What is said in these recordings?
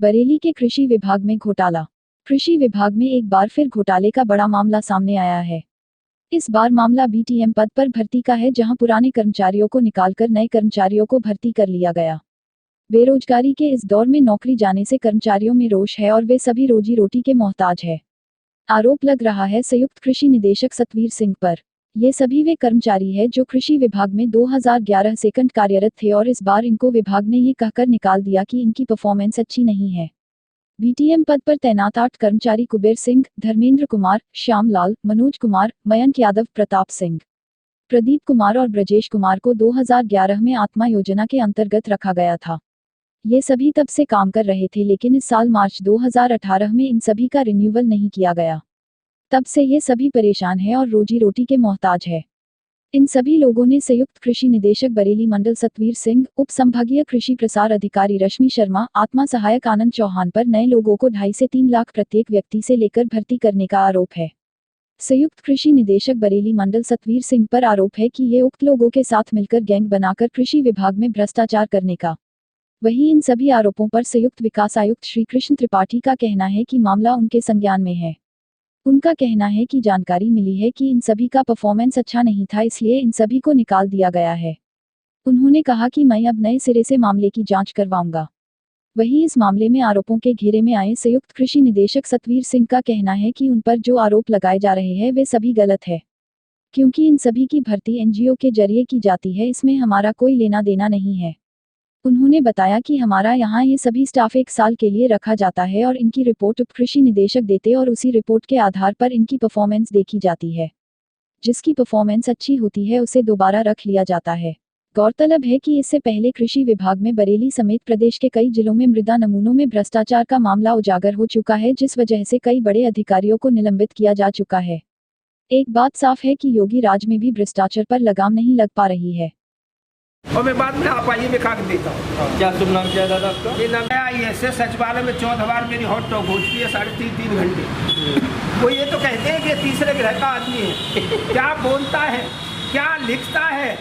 बरेली के कृषि विभाग में घोटाला। कृषि विभाग में एक बार फिर घोटाले का बड़ा मामला सामने आया है। इस बार मामला बीटीएम पद पर भर्ती का है, जहां पुराने कर्मचारियों को निकालकर नए कर्मचारियों को भर्ती कर लिया गया। बेरोजगारी के इस दौर में नौकरी जाने से कर्मचारियों में रोष है और वे सभी रोजी रोटी के मोहताज है। आरोप लग रहा है संयुक्त कृषि निदेशक सतवीर सिंह पर। ये सभी वे कर्मचारी हैं जो कृषि विभाग में 2011 से कार्यरत थे और इस बार इनको विभाग ने ये कहकर निकाल दिया कि इनकी परफॉर्मेंस अच्छी नहीं है। बीटीएम पद पर तैनात 8 कर्मचारी कुबेर सिंह, धर्मेंद्र कुमार, श्यामलाल, मनोज कुमार, मयंक यादव, प्रताप सिंह, प्रदीप कुमार और ब्रजेश कुमार को 2011 में आत्मा योजना के अंतर्गत रखा गया था। ये सभी तब से काम कर रहे थे, लेकिन इस साल मार्च 2018 में इन सभी का रिन्यूअल नहीं किया गया। तब से ये सभी परेशान हैं और रोजी रोटी के मोहताज है। इन सभी लोगों ने संयुक्त कृषि निदेशक बरेली मंडल सतवीर सिंह, उप संभागीय कृषि प्रसार अधिकारी रश्मि शर्मा, आत्मा सहायक आनंद चौहान पर नए लोगों को 2.5 से 3 लाख प्रत्येक व्यक्ति से लेकर भर्ती करने का आरोप है। संयुक्त कृषि निदेशक बरेली मंडल सतवीर सिंह पर आरोप है कि ये उक्त लोगों के साथ मिलकर गैंग बनाकर कृषि विभाग में भ्रष्टाचार करने का। वहीं इन सभी आरोपों पर संयुक्त विकास आयुक्त श्री कृष्ण त्रिपाठी का कहना है कि मामला उनके संज्ञान में है। उनका कहना है कि जानकारी मिली है कि इन सभी का परफॉर्मेंस अच्छा नहीं था, इसलिए इन सभी को निकाल दिया गया है। उन्होंने कहा कि मैं अब नए सिरे से मामले की जांच करवाऊंगा। वहीं इस मामले में आरोपों के घेरे में आए संयुक्त कृषि निदेशक सतवीर सिंह का कहना है कि उन पर जो आरोप लगाए जा रहे हैं वे सभी गलत है, क्योंकि इन सभी की भर्ती एनजीओ के जरिए की जाती है, इसमें हमारा कोई लेना देना नहीं है। उन्होंने बताया कि हमारा यहाँ ये सभी स्टाफ 1 साल के लिए रखा जाता है और इनकी रिपोर्ट उप कृषि निदेशक देते और उसी रिपोर्ट के आधार पर इनकी परफॉर्मेंस देखी जाती है। जिसकी परफॉर्मेंस अच्छी होती है उसे दोबारा रख लिया जाता है। गौरतलब है कि इससे पहले कृषि विभाग में बरेली समेत प्रदेश के कई जिलों में मृदा नमूनों में भ्रष्टाचार का मामला उजागर हो चुका है, जिस वजह से कई बड़े अधिकारियों को निलंबित किया जा चुका है। एक बात साफ है कि योगी राज में भी भ्रष्टाचार पर लगाम नहीं लग पा रही है। और मैं बाद में आप आइए, मैं खा के देता हूँ। क्या शुभ नाम क्या है दादा आपका? ये नाम IAS सचिवालय में 14 बार मेरी हॉट टॉक हो चुकी है, 3.5 घंटे। वो ये तो कहते हैं कि तीसरे ग्रह का आदमी है, क्या बोलता है क्या लिखता है,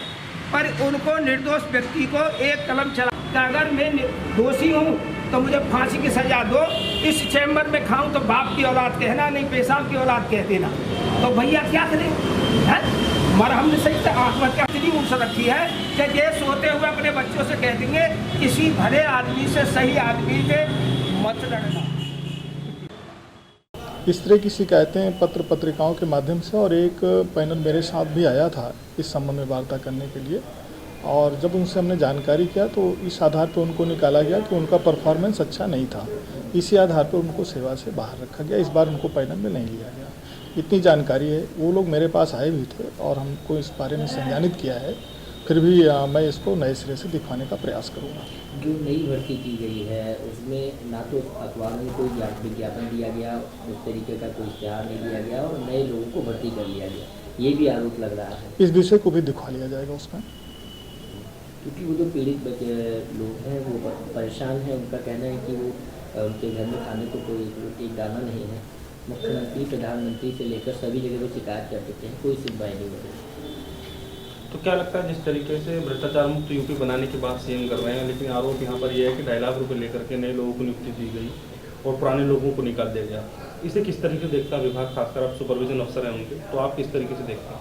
पर उनको निर्दोष व्यक्ति को एक कलम चला। अगर मैं दोषी हूँ तो मुझे फांसी की सजा दो। इस चैम्बर में खाऊं तो बाप की औलाद कहना, नहीं पेशाब की औलाद कह देना। तो भैया क्या करें? मरहम ने सही आत्महत्या इतनी ऊँच रखी है कि ये सोते हुए अपने बच्चों से कह देंगे किसी भले आदमी से सही आदमी से मत लड़ना। इस तरह की शिकायतें पत्र पत्रिकाओं के माध्यम से और एक पैनल मेरे साथ भी आया था इस संबंध में वार्ता करने के लिए, और जब उनसे हमने जानकारी किया तो इस आधार पर उनको निकाला गया कि उनका परफॉर्मेंस अच्छा नहीं था। इसी आधार पर उनको सेवा से बाहर रखा गया। इस बार उनको पैनल में नहीं लिया गया। इतनी जानकारी है। वो लोग मेरे पास आए भी थे और हमको इस बारे में संज्ञानित किया है। फिर भी मैं इसको नए सिरे से दिखवाने का प्रयास करूँगा। जो नई भर्ती की गई है उसमें ना तो अखबार में कोई विज्ञापन दिया गया, उस तरीके का कोई इश्तेहार नहीं दिया गया और नए लोगों को भर्ती कर लिया गया, ये भी आरोप लग रहा है। इस विषय को भी दिखवा लिया जाएगा उसमें, क्योंकि वो जो पीड़ित लोग हैं वो परेशान हैं। उनका कहना है कि वो उनके घर में खाने को कोई एक दाना नहीं है। मुख्यमंत्री, प्रधानमंत्री से लेकर सभी जगह वो शिकायत कर देते हैं, कोई सुनवाई नहीं हो रही। तो क्या लगता है जिस तरीके से भ्रष्टाचार मुक्त यूपी बनाने की बात सीएम कर रहे हैं, लेकिन आरोप यहाँ पर यह है कि 2.5 लाख रुपये लेकर के नए लोगों को नियुक्ति दी गई और पुराने लोगों को निकाल दिया गया, इसे किस तरीके से देखता है विभाग? खासकर आप सुपरविजन अफसर हैं उनके, तो आप किस तरीके से देखते हैं?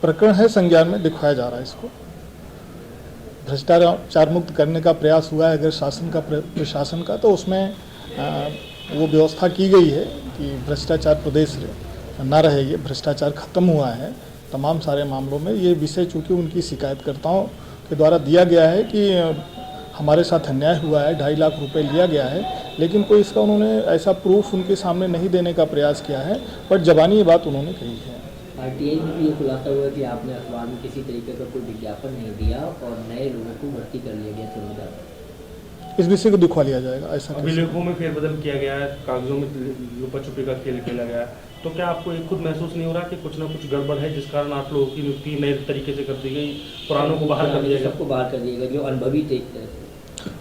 प्रकरण है संज्ञान में, दिखवाया जा रहा है इसको। भ्रष्टाचार मुक्त करने का प्रयास हुआ है अगर शासन का प्रशासन का, तो उसमें वो व्यवस्था की गई है कि भ्रष्टाचार प्रदेश न रहेगी। भ्रष्टाचार खत्म हुआ है तमाम सारे मामलों में। ये विषय चूँकि उनकी शिकायतकर्ताओं के द्वारा दिया गया है कि हमारे साथ अन्याय हुआ है, 2.5 लाख रुपए लिया गया है, लेकिन कोई इसका उन्होंने ऐसा प्रूफ उनके सामने नहीं देने का प्रयास किया है, पर जबानी ये बात उन्होंने कही है। RTI में भी ये खुलासा हुआ कि आपने अखबार में किसी तरीके का कोई विज्ञापन नहीं दिया और नए लोगों को भर्ती कर लिया गया चुनिंदा। इस विषय को दिखवा लिया जाएगा। ऐसा अभिलेखों में फेरबदल किया गया है, कागजों में लुका छुपी का खेल खेला गया है, तो क्या आपको एक खुद महसूस नहीं हो रहा कि कुछ ना कुछ गड़बड़ है जिस कारण 8 लोगों की नियुक्ति नए तरीके से कर दी गई, पुरानों को बाहर कर दिया गया? सबको बाहर कर दिया गया जो अनुभवी थे।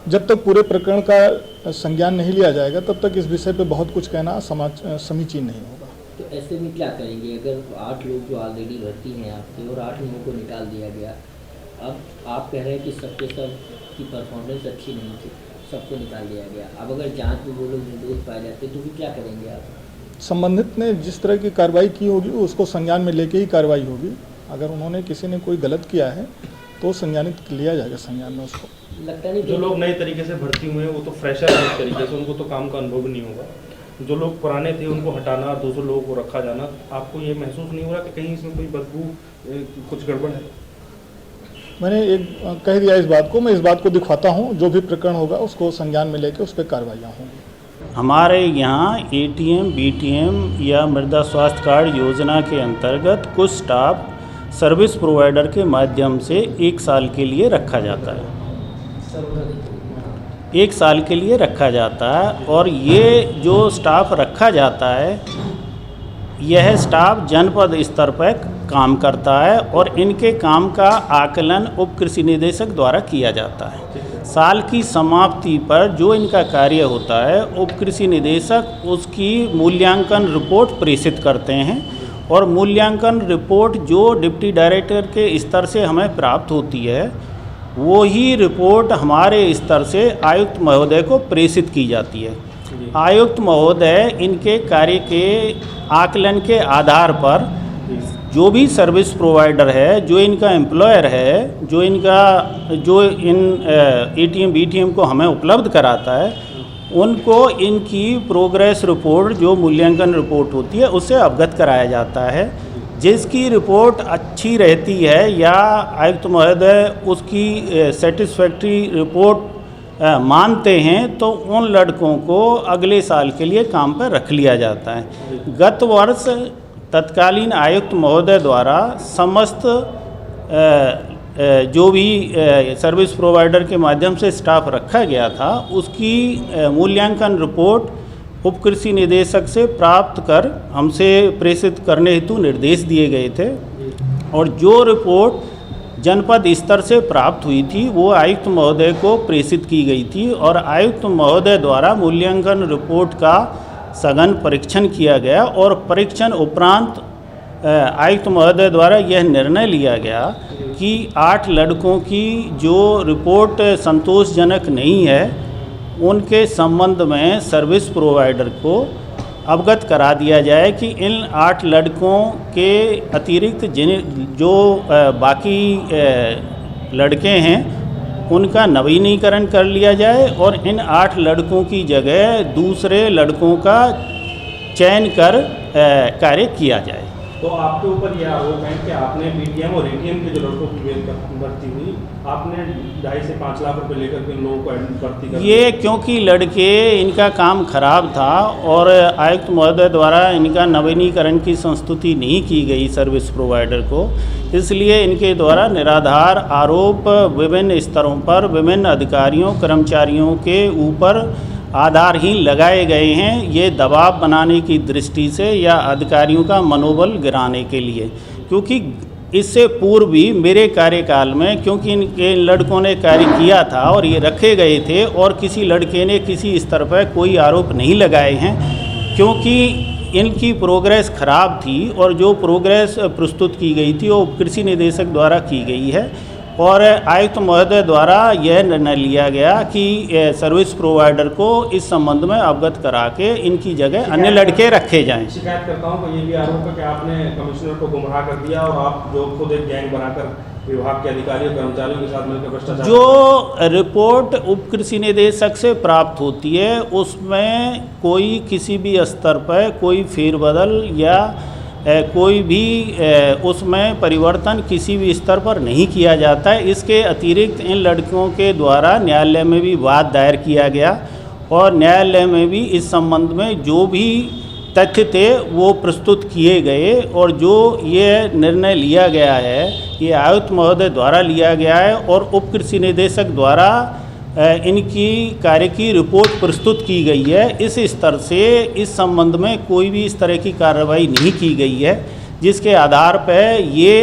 जब तक पूरे प्रकरण का संज्ञान नहीं लिया जाएगा तब तक इस विषय पे बहुत कुछ कहना समीचीन नहीं होगा। तो ऐसे में क्या करेंगे अगर 8 लोग जो ऑलरेडी भर्ती हैं आपके और 8 लोगों को निकाल दिया गया, अब आप कह रहे हैं कि सबके सब की परफॉर्मेंस अच्छी नहीं थी, सबको निकाल दिया गया। अब अगर जांच में वो लोग निर्दोष पाए जाते तो फिर क्या करेंगे आप? संबंधित ने जिस तरह की कार्रवाई की होगी उसको संज्ञान में लेके ही कार्रवाई होगी। अगर उन्होंने किसी ने कोई गलत किया है तो संज्ञानित लिया जाएगा संज्ञान में उसको। लगता नहीं जो लोग नए तरीके से भर्ती हुए हैं वो तो फ्रेशर है, एक तरीके से उनको तो काम का अनुभव नहीं होगा। जो लोग पुराने थे उनको हटाना, 200 लोगों को रखा जाना, आपको ये महसूस नहीं हो रहा कि कहीं इसमें कोई बदबू, कुछ गड़बड़ है? मैंने एक कह दिया इस बात को, मैं इस बात को दिखवाता हूँ, जो भी प्रकरण होगा उसको संज्ञान में लेके उस पर कार्रवाइयाँ होंगी। हमारे यहाँ एटीएम, बीटीएम या मृदा स्वास्थ्य कार्ड योजना के अंतर्गत कुछ स्टाफ सर्विस प्रोवाइडर के माध्यम से 1 साल के लिए रखा जाता है। 1 साल के लिए रखा जाता है और ये जो स्टाफ रखा जाता है यह स्टाफ जनपद स्तर पर काम करता है और इनके काम का आकलन उप कृषि निदेशक द्वारा किया जाता है। साल की समाप्ति पर जो इनका कार्य होता है उप कृषि निदेशक उसकी मूल्यांकन रिपोर्ट प्रेषित करते हैं और मूल्यांकन रिपोर्ट जो डिप्टी डायरेक्टर के स्तर से हमें प्राप्त होती है वो ही रिपोर्ट हमारे स्तर से आयुक्त महोदय को प्रेषित की जाती है। आयुक्त महोदय इनके कार्य के आकलन के आधार पर जो भी सर्विस प्रोवाइडर है, जो इनका एम्प्लॉयर है, जो इन एटीएम बीटीएम को हमें उपलब्ध कराता है, उनको इनकी प्रोग्रेस रिपोर्ट जो मूल्यांकन रिपोर्ट होती है उससे अवगत कराया जाता है। जिसकी रिपोर्ट अच्छी रहती है या आयुक्त महोदय उसकी सेटिस्फैक्ट्री रिपोर्ट मानते हैं तो उन लड़कों को अगले साल के लिए काम पर रख लिया जाता है। गत वर्ष तत्कालीन आयुक्त महोदय द्वारा समस्त जो भी सर्विस प्रोवाइडर के माध्यम से स्टाफ रखा गया था उसकी मूल्यांकन रिपोर्ट उप कृषि निदेशक से प्राप्त कर हमसे प्रेषित करने हेतु निर्देश दिए गए थे और जो रिपोर्ट जनपद स्तर से प्राप्त हुई थी वो आयुक्त महोदय को प्रेषित की गई थी और आयुक्त महोदय द्वारा मूल्यांकन रिपोर्ट का सघन परीक्षण किया गया और परीक्षण उपरांत आयुक्त महोदय द्वारा यह निर्णय लिया गया कि 8 लड़कों की जो रिपोर्ट संतोषजनक नहीं है उनके संबंध में सर्विस प्रोवाइडर को अवगत करा दिया जाए कि इन 8 लड़कों के अतिरिक्त जो बाकी लड़के हैं उनका नवीनीकरण कर लिया जाए और इन 8 लड़कों की जगह दूसरे लड़कों का चयन कर कार्य किया जाए। तो आपके ऊपर यह आरोप है कि आपने बीटीएम और एटीएम के जो लड़कों की भर्ती हुई आपने 2.5 से 5 लाख रुपए लेकर के लोगों को भर्ती कर ये क्योंकि लड़के इनका काम खराब था और आयुक्त महोदय द्वारा इनका नवीनीकरण की संस्तुति नहीं की गई सर्विस प्रोवाइडर को, इसलिए इनके द्वारा निराधार आरोप विभिन्न स्तरों पर विभिन्न अधिकारियों कर्मचारियों के ऊपर आधारहीन लगाए गए हैं, ये दबाव बनाने की दृष्टि से या अधिकारियों का मनोबल गिराने के लिए। क्योंकि इससे पूर्व भी मेरे कार्यकाल में क्योंकि इन लड़कों ने कार्य किया था और ये रखे गए थे और किसी लड़के ने किसी स्तर पर कोई आरोप नहीं लगाए हैं क्योंकि इनकी प्रोग्रेस खराब थी और जो प्रोग्रेस प्रस्तुत की गई थी वो कृषि निदेशक द्वारा की गई है और आयुक्त महोदय द्वारा यह निर्णय लिया गया कि सर्विस प्रोवाइडर को इस संबंध में अवगत करा के इनकी जगह अन्य लड़के रखे जाएं। शिकायतकर्ताओं को ये भी आरोप है कि आपने कमिश्नर को गुमराह कर दिया और आप जो खुद एक गैंग बनाकर विभाग के अधिकारियों कर्मचारियों के साथ मिलकर भ्रष्टाचार। जो रिपोर्ट उप कृषि निदेशक से प्राप्त होती है उसमें कोई किसी भी स्तर पर कोई फेरबदल या कोई भी उसमें परिवर्तन किसी भी स्तर पर नहीं किया जाता है। इसके अतिरिक्त इन लड़कियों के द्वारा न्यायालय में भी वाद दायर किया गया और न्यायालय में भी इस संबंध में जो भी तथ्य थे वो प्रस्तुत किए गए और जो ये निर्णय लिया गया है ये आयुक्त महोदय द्वारा लिया गया है और उप कृषि निदेशक द्वारा इनकी कार्य की रिपोर्ट प्रस्तुत की गई है। इस स्तर से इस संबंध में कोई भी इस तरह की कार्रवाई नहीं की गई है जिसके आधार पर ये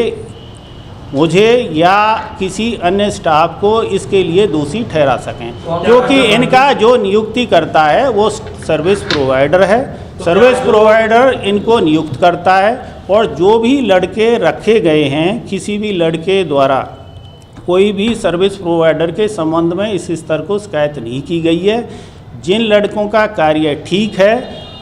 मुझे या किसी अन्य स्टाफ को इसके लिए दोषी ठहरा सकें क्योंकि इनका जो नियुक्ति करता है वो सर्विस प्रोवाइडर है। सर्विस प्रोवाइडर इनको नियुक्त करता है और जो भी लड़के रखे गए हैं किसी भी लड़के द्वारा कोई भी सर्विस प्रोवाइडर के संबंध में इस स्तर को शिकायत नहीं की गई है। जिन लड़कों का कार्य ठीक है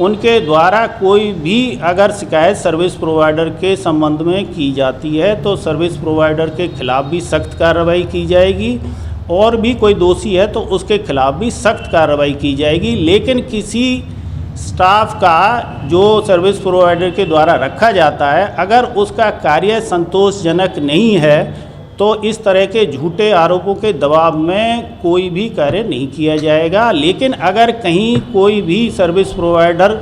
उनके द्वारा कोई भी अगर शिकायत सर्विस प्रोवाइडर के संबंध में की जाती है तो सर्विस प्रोवाइडर के खिलाफ भी सख्त कार्रवाई की जाएगी, और भी कोई दोषी है तो उसके खिलाफ भी सख्त कार्रवाई की जाएगी। लेकिन किसी स्टाफ का जो सर्विस प्रोवाइडर के द्वारा रखा जाता है अगर उसका कार्य संतोषजनक नहीं है तो इस तरह के झूठे आरोपों के दबाव में कोई भी कार्य नहीं किया जाएगा। लेकिन अगर कहीं कोई भी सर्विस प्रोवाइडर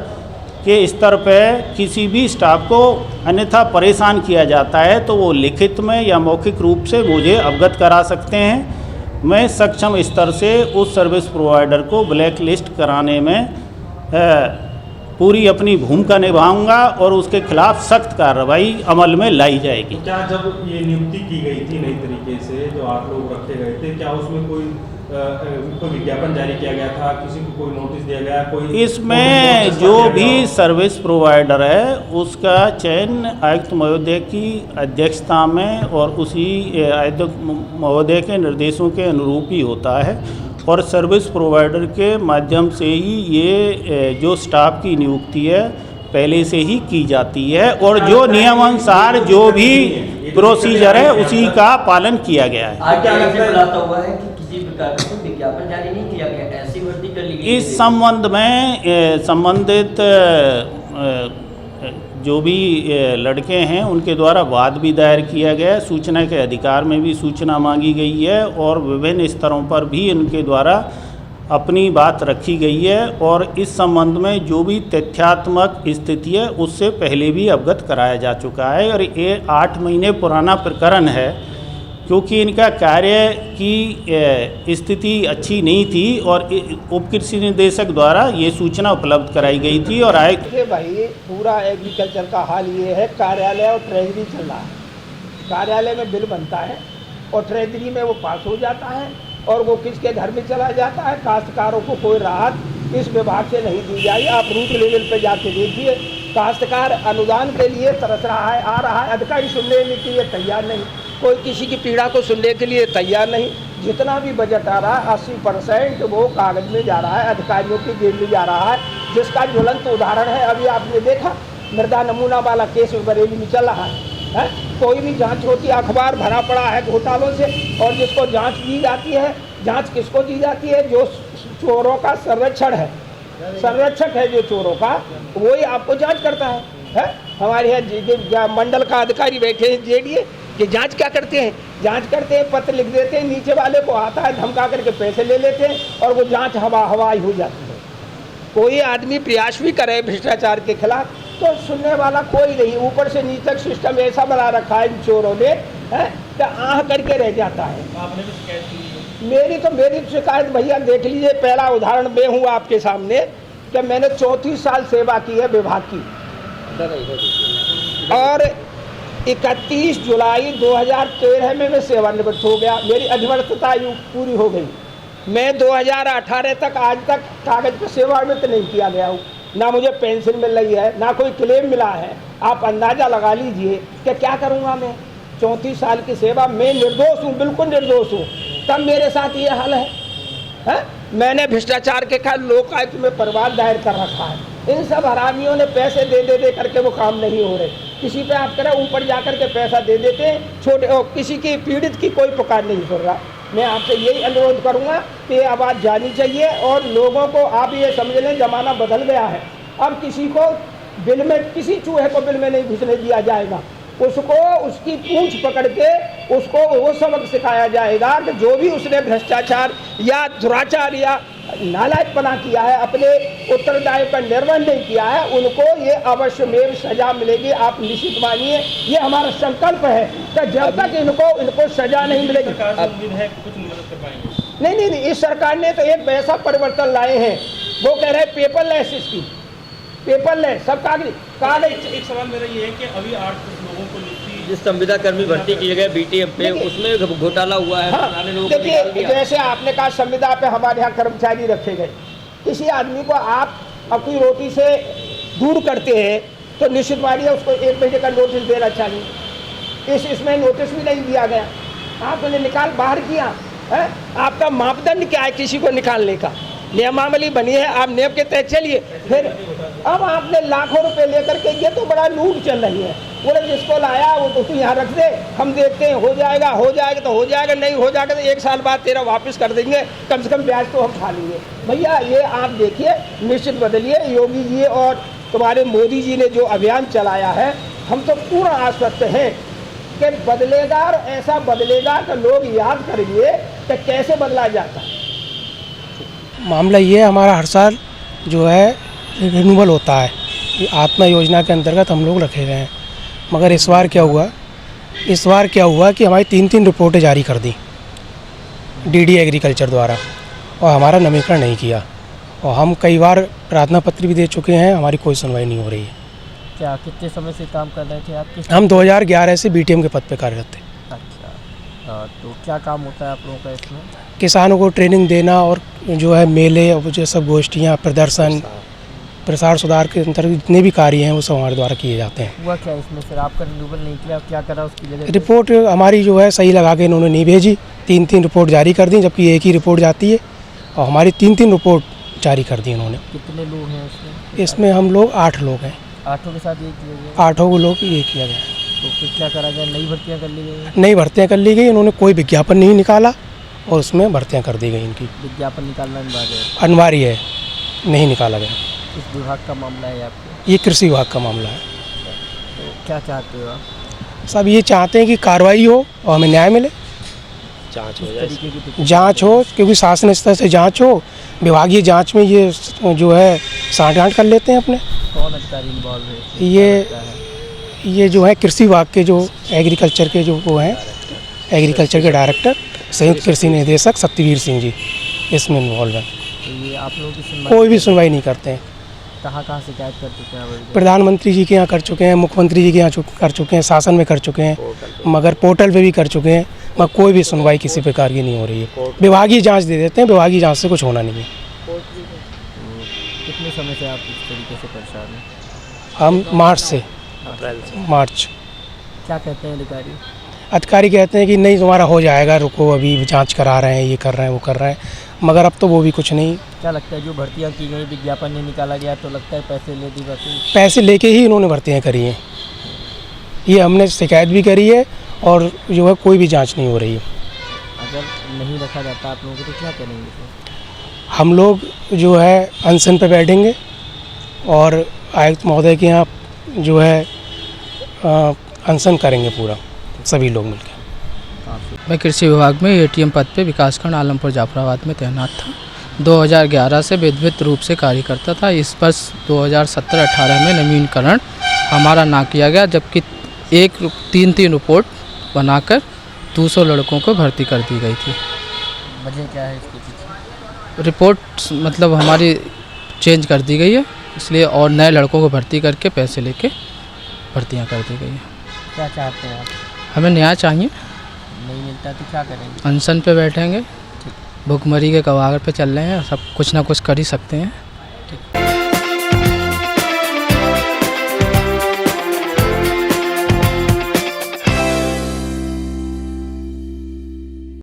के स्तर पर किसी भी स्टाफ को अन्यथा परेशान किया जाता है तो वो लिखित में या मौखिक रूप से मुझे अवगत करा सकते हैं। मैं सक्षम स्तर से उस सर्विस प्रोवाइडर को ब्लैक लिस्ट कराने में पूरी अपनी भूमिका निभाऊंगा और उसके खिलाफ सख्त कार्रवाई अमल में लाई जाएगी। क्या जब ये नियुक्ति की गई थी नई तरीके से जो 8 लोग रखे गए थे, क्या उसमें कोई विज्ञापन जारी किया गया था, किसी को कोई नोटिस दिया गया? कोई इसमें जो भी सर्विस प्रोवाइडर है उसका चयन आयुक्त महोदय की अध्यक्षता में और उसी आयुक्त महोदय के निर्देशों के अनुरूप ही होता है, और सर्विस प्रोवाइडर के माध्यम से ही ये जो स्टाफ की नियुक्ति है पहले से ही की जाती है, और जो नियमानुसार जो भी प्रोसीजर है उसी का पालन किया गया है। आज क्या खुलासा हुआ है कि किसी प्रकार का विज्ञापन जारी नहीं किया गया, ऐसी भर्ती कर ली गई? इस संबंध में संबंधित जो भी लड़के हैं उनके द्वारा वाद भी दायर किया गया है, सूचना के अधिकार में भी सूचना मांगी गई है और विभिन्न स्तरों पर भी इनके द्वारा अपनी बात रखी गई है, और इस संबंध में जो भी तथ्यात्मक स्थिति है उससे पहले भी अवगत कराया जा चुका है। और ये 8 महीने पुराना प्रकरण है क्योंकि इनका कार्य की स्थिति अच्छी नहीं थी और उप कृषि निदेशक द्वारा ये सूचना उपलब्ध कराई गई थी। और आयुक्त देखिए भाई, पूरा एग्रीकल्चर का हाल ये है, कार्यालय और ट्रेजरी चल रहा है। कार्यालय में बिल बनता है और ट्रेजरी में वो पास हो जाता है और वो किसके घर में चला जाता है। काश्तकारों को कोई राहत इस विभाग से नहीं दी जाएगी। आप रूट लेवल पे जाके देखिए, काश्तकार अनुदान के लिए तरस रहा है, आ रहा है, अधिकारी सुनने के लिए तैयार नहीं, कोई किसी की पीड़ा को सुनने के लिए तैयार नहीं। जितना भी बजट आ रहा है 80% वो कागज में जा रहा है, अधिकारियों की जेब में जा रहा है, जिसका ज्वलंत उदाहरण है अभी आपने देखा मृदा नमूना वाला केस बरेली में चल रहा है। कोई भी जांच होती है, अखबार भरा पड़ा है घोटालों से, और जिसको जांच दी जाती है, जांच किसको दी जाती है? जो चोरों का संरक्षण है, संरक्षक है जो चोरों का, वही आपको जांच करता है? हमारे यहाँ मंडल का अधिकारी बैठे हैं जेडीए कि जांच क्या करते हैं? जांच करते हैं, पत्र लिख देते हैं, नीचे वाले को आता है, धमका करके पैसे ले लेते हैं और वो जांच हवाई हो जाती है। कोई आदमी प्रयास भी करे भ्रष्टाचार के खिलाफ तो सुनने वाला कोई नहीं। ऊपर से नीचे तक सिस्टम ऐसा बना रखा है इन चोरों ने कि आह करके रह जाता है। आपने भी शिकायत की? मेरी शिकायत भैया देख लीजिए, पहला उदाहरण मैं हूँ आपके सामने कि मैंने 34 साल सेवा की है विभाग की, और 31 जुलाई 2013 में मैं सेवानिवृत्त हो गया। मेरी अधिवर्तता आयु पूरी हो गई। मैं 2018 तक आज तक कागज पर सेवानिवृत्त नहीं किया गया हूँ, ना मुझे पेंशन मिल रही है, ना कोई क्लेम मिला है। आप अंदाज़ा लगा लीजिए कि क्या करूँगा मैं। 34 साल की सेवा, मैं निर्दोष हूँ, बिल्कुल निर्दोष हूँ, तब मेरे साथ ये हाल है? मैंने भ्रष्टाचार के खिलाफ लोकायुक्त में परिवार दायर कर रखा है। इन सब हरामियों ने पैसे दे करके वो काम नहीं हो रहे। किसी पे आप करें ऊपर जा कर के पैसा दे देते हैं, छोटे किसी की पीड़ित की कोई पुकार नहीं सुन रहा। मैं आपसे यही अनुरोध करूंगा कि ये आवाज़ जानी चाहिए और लोगों को आप ये समझ लें ज़माना बदल गया है। अब किसी को बिल में, किसी चूहे को बिल में नहीं घुसने दिया जाएगा। उसको उसकी पूंछ पकड़ के उसको वो सबक सिखाया जाएगा कि जो भी उसने भ्रष्टाचार या दुराचार या नालायकपना किया है, अपने उत्तरदायित्व पर निर्वहन नहीं किया है, उनको ये अवश्य में सजा मिलेगी। आप निश्चित मानिए, ये हमारा संकल्प है कि जब तक इनको सजा नहीं मिलेगी। नहीं, इस सरकार ने तो एक ऐसा परिवर्तन लाए हैं, वो कह रहे हैं पेपरलेस स्कीम, पेपरलेस, सब कागज। एक सवाल मेरा ये है कि अभी 8 लोगों को जिस संविदा कर्मी भर्ती किए गए BTM पे, उसमें घोटाला हुआ है। हाँ, देखिए, जैसे आपने कहा संविदा पे हमारे यहाँ कर्मचारी रखे गए, किसी आदमी को आप अपनी रोटी से दूर करते हैं तो निश्चित मानिए उसको 1 महीने का नोटिस देना चाहिए। इसमें नोटिस भी नहीं दिया गया। आपने निकाल बाहर किया है। आपका मापदंड क्या है किसी को निकालने का? नियमावली बनी है, आप नियम के तहत चलिए। फिर अब आपने लाखों रुपए लेकर के, ये तो बड़ा लूट चल रही है। बोले जिसको लाया वो तो तू यहाँ रख दे, हम देखते हैं हो जाएगा तो हो जाएगा, नहीं हो जाएगा तो 1 साल बाद तेरा वापस कर देंगे, कम से कम ब्याज तो हम खा लेंगे। भैया ये आप देखिए, निश्चित बदलिए। योगी जी और तुम्हारे मोदी जी ने जो अभियान चलाया है, हम तो पूरा आश्वस्त हैं कि बदलेगा, और ऐसा बदलेगा कि लोग याद करेंगे कि कैसे बदला जाता है। मामला ये है, हमारा हर साल जो है रिन्यूअल होता है, आत्मा योजना के अंतर्गत हम लोग रखे गए हैं। मगर इस बार क्या हुआ कि हमारी 3 रिपोर्टें जारी कर दी डीडी एग्रीकल्चर द्वारा, और हमारा नवीनीकरण नहीं किया, और हम कई बार प्रार्थना पत्र भी दे चुके हैं, हमारी कोई सुनवाई नहीं हो रही है। क्या कितने समय से काम कर रहे थे आप? हम 2011 से बीटीएम के पद पे कार्यरत थे। अच्छा, तो क्या काम होता है आप लोगों का इसमें? किसानों को ट्रेनिंग देना, और जो है मेले और जो सब गोष्ठियाँ, प्रदर्शन, प्रसार सुधार के अंतर्गत जितने भी कार्य हैं वो सब हमारे द्वारा किए जाते हैं। हुआ क्या इसमें सर? आपका रिन्यूअल नहीं किया, क्या करा उसकी जगह? रिपोर्ट हमारी जो है सही लगा के इन्होंने नहीं भेजी, 3 रिपोर्ट जारी कर दी, जबकि एक ही रिपोर्ट जाती है, और हमारी 3 रिपोर्ट जारी कर दी इन्होंने। कितने लोग हैं इसमें? इसमें हम लोग 8 लोग हैं। 8 के साथ ये किया गया? 8 को लोग ये किया गया। तो फिर क्या करा गया? नई भर्तियाँ कर ली गई? नई भर्तियाँ कर ली गई, इन्होंने कोई विज्ञापन नहीं निकाला, और उसमें भर्तियाँ कर दी गई। इनकी विज्ञापन निकालना अनिवार्य है, नहीं निकाला गया। इस विभाग का मामला है आपके? ये कृषि विभाग का मामला है। तो क्या चाहते हो आप? सब ये चाहते हैं कि कार्रवाई हो और हमें न्याय मिले, जांच हो, क्योंकि शासन स्तर से जांच हो। विभागीय जांच में ये जो है सांठ-गांठ कर लेते हैं अपने। कौन अधिकारी इन्वॉल्व है? ये जो है कृषि विभाग के जो एग्रीकल्चर के जो वो हैं, एग्रीकल्चर के डायरेक्टर संयुक्त कृषि निदेशक सत्यवीर सिंह जी इसमें इन्वॉल्व हैं। तो ये आप लोगों की कोई भी सुनवाई नहीं करते हैं। कहाँ शिकायत कर चुके हैं? प्रधानमंत्री जी के यहाँ कर चुके हैं, मुख्यमंत्री जी के यहाँ कर चुके हैं, शासन में कर चुके हैं, मगर पोर्टल पे भी कर चुके हैं, मगर कोई भी सुनवाई किसी प्रकार की नहीं हो रही है। विभागीय जांच दे देते हैं, विभागीय जांच से कुछ होना नहीं है। कितने समय से आप इस तरीके से परेशान हैं? हम मार्च। क्या कहते हैं अधिकारी? अधिकारी कहते हैं कि नहीं तुम्हारा हो जाएगा, रुको अभी जांच करा रहे हैं, ये कर रहे हैं, वो कर रहे हैं, मगर अब तो वो भी कुछ नहीं। क्या लगता है जो भर्तियां की गई, विज्ञापन नहीं निकाला गया, तो लगता है पैसे ले दी वसूल? पैसे लेके ही इन्होंने भर्तियाँ करी हैं, ये हमने शिकायत भी करी है, और जो है कोई भी जांच नहीं हो रही है। अगर नहीं रखा जाता आप लोगों को तो क्या करेंगे फिर? हम लोग जो है अनशन पे बैठेंगे, और आयुक्त महोदय के यहाँ जो है अनशन करेंगे पूरा, सभी लोग मिलकर। मैं कृषि विभाग में एटीएम पद पे विकासखंड आलमपुर जाफराबाद में तैनात था। 2011 से विधिवत रूप से कार्य करता था। इस वर्ष 2017-18 में नवीनीकरण हमारा ना किया गया, जबकि 3 रिपोर्ट बनाकर 200 लड़कों को भर्ती कर दी गई थी। वजह क्या है इसके पीछे? रिपोर्ट मतलब हमारी चेंज कर दी गई है, इसलिए, और नए लड़कों को भर्ती करके पैसे लेके भर्तियां कर दी गई हैं। क्या चाहते हैं आप? हमें न्याय चाहिए। नहीं मिलता तो क्या करेंगे? अनशन पे बैठेंगे, भुखमरी के कगार पे चल रहे हैं, सब कुछ ना कुछ कर ही सकते हैं।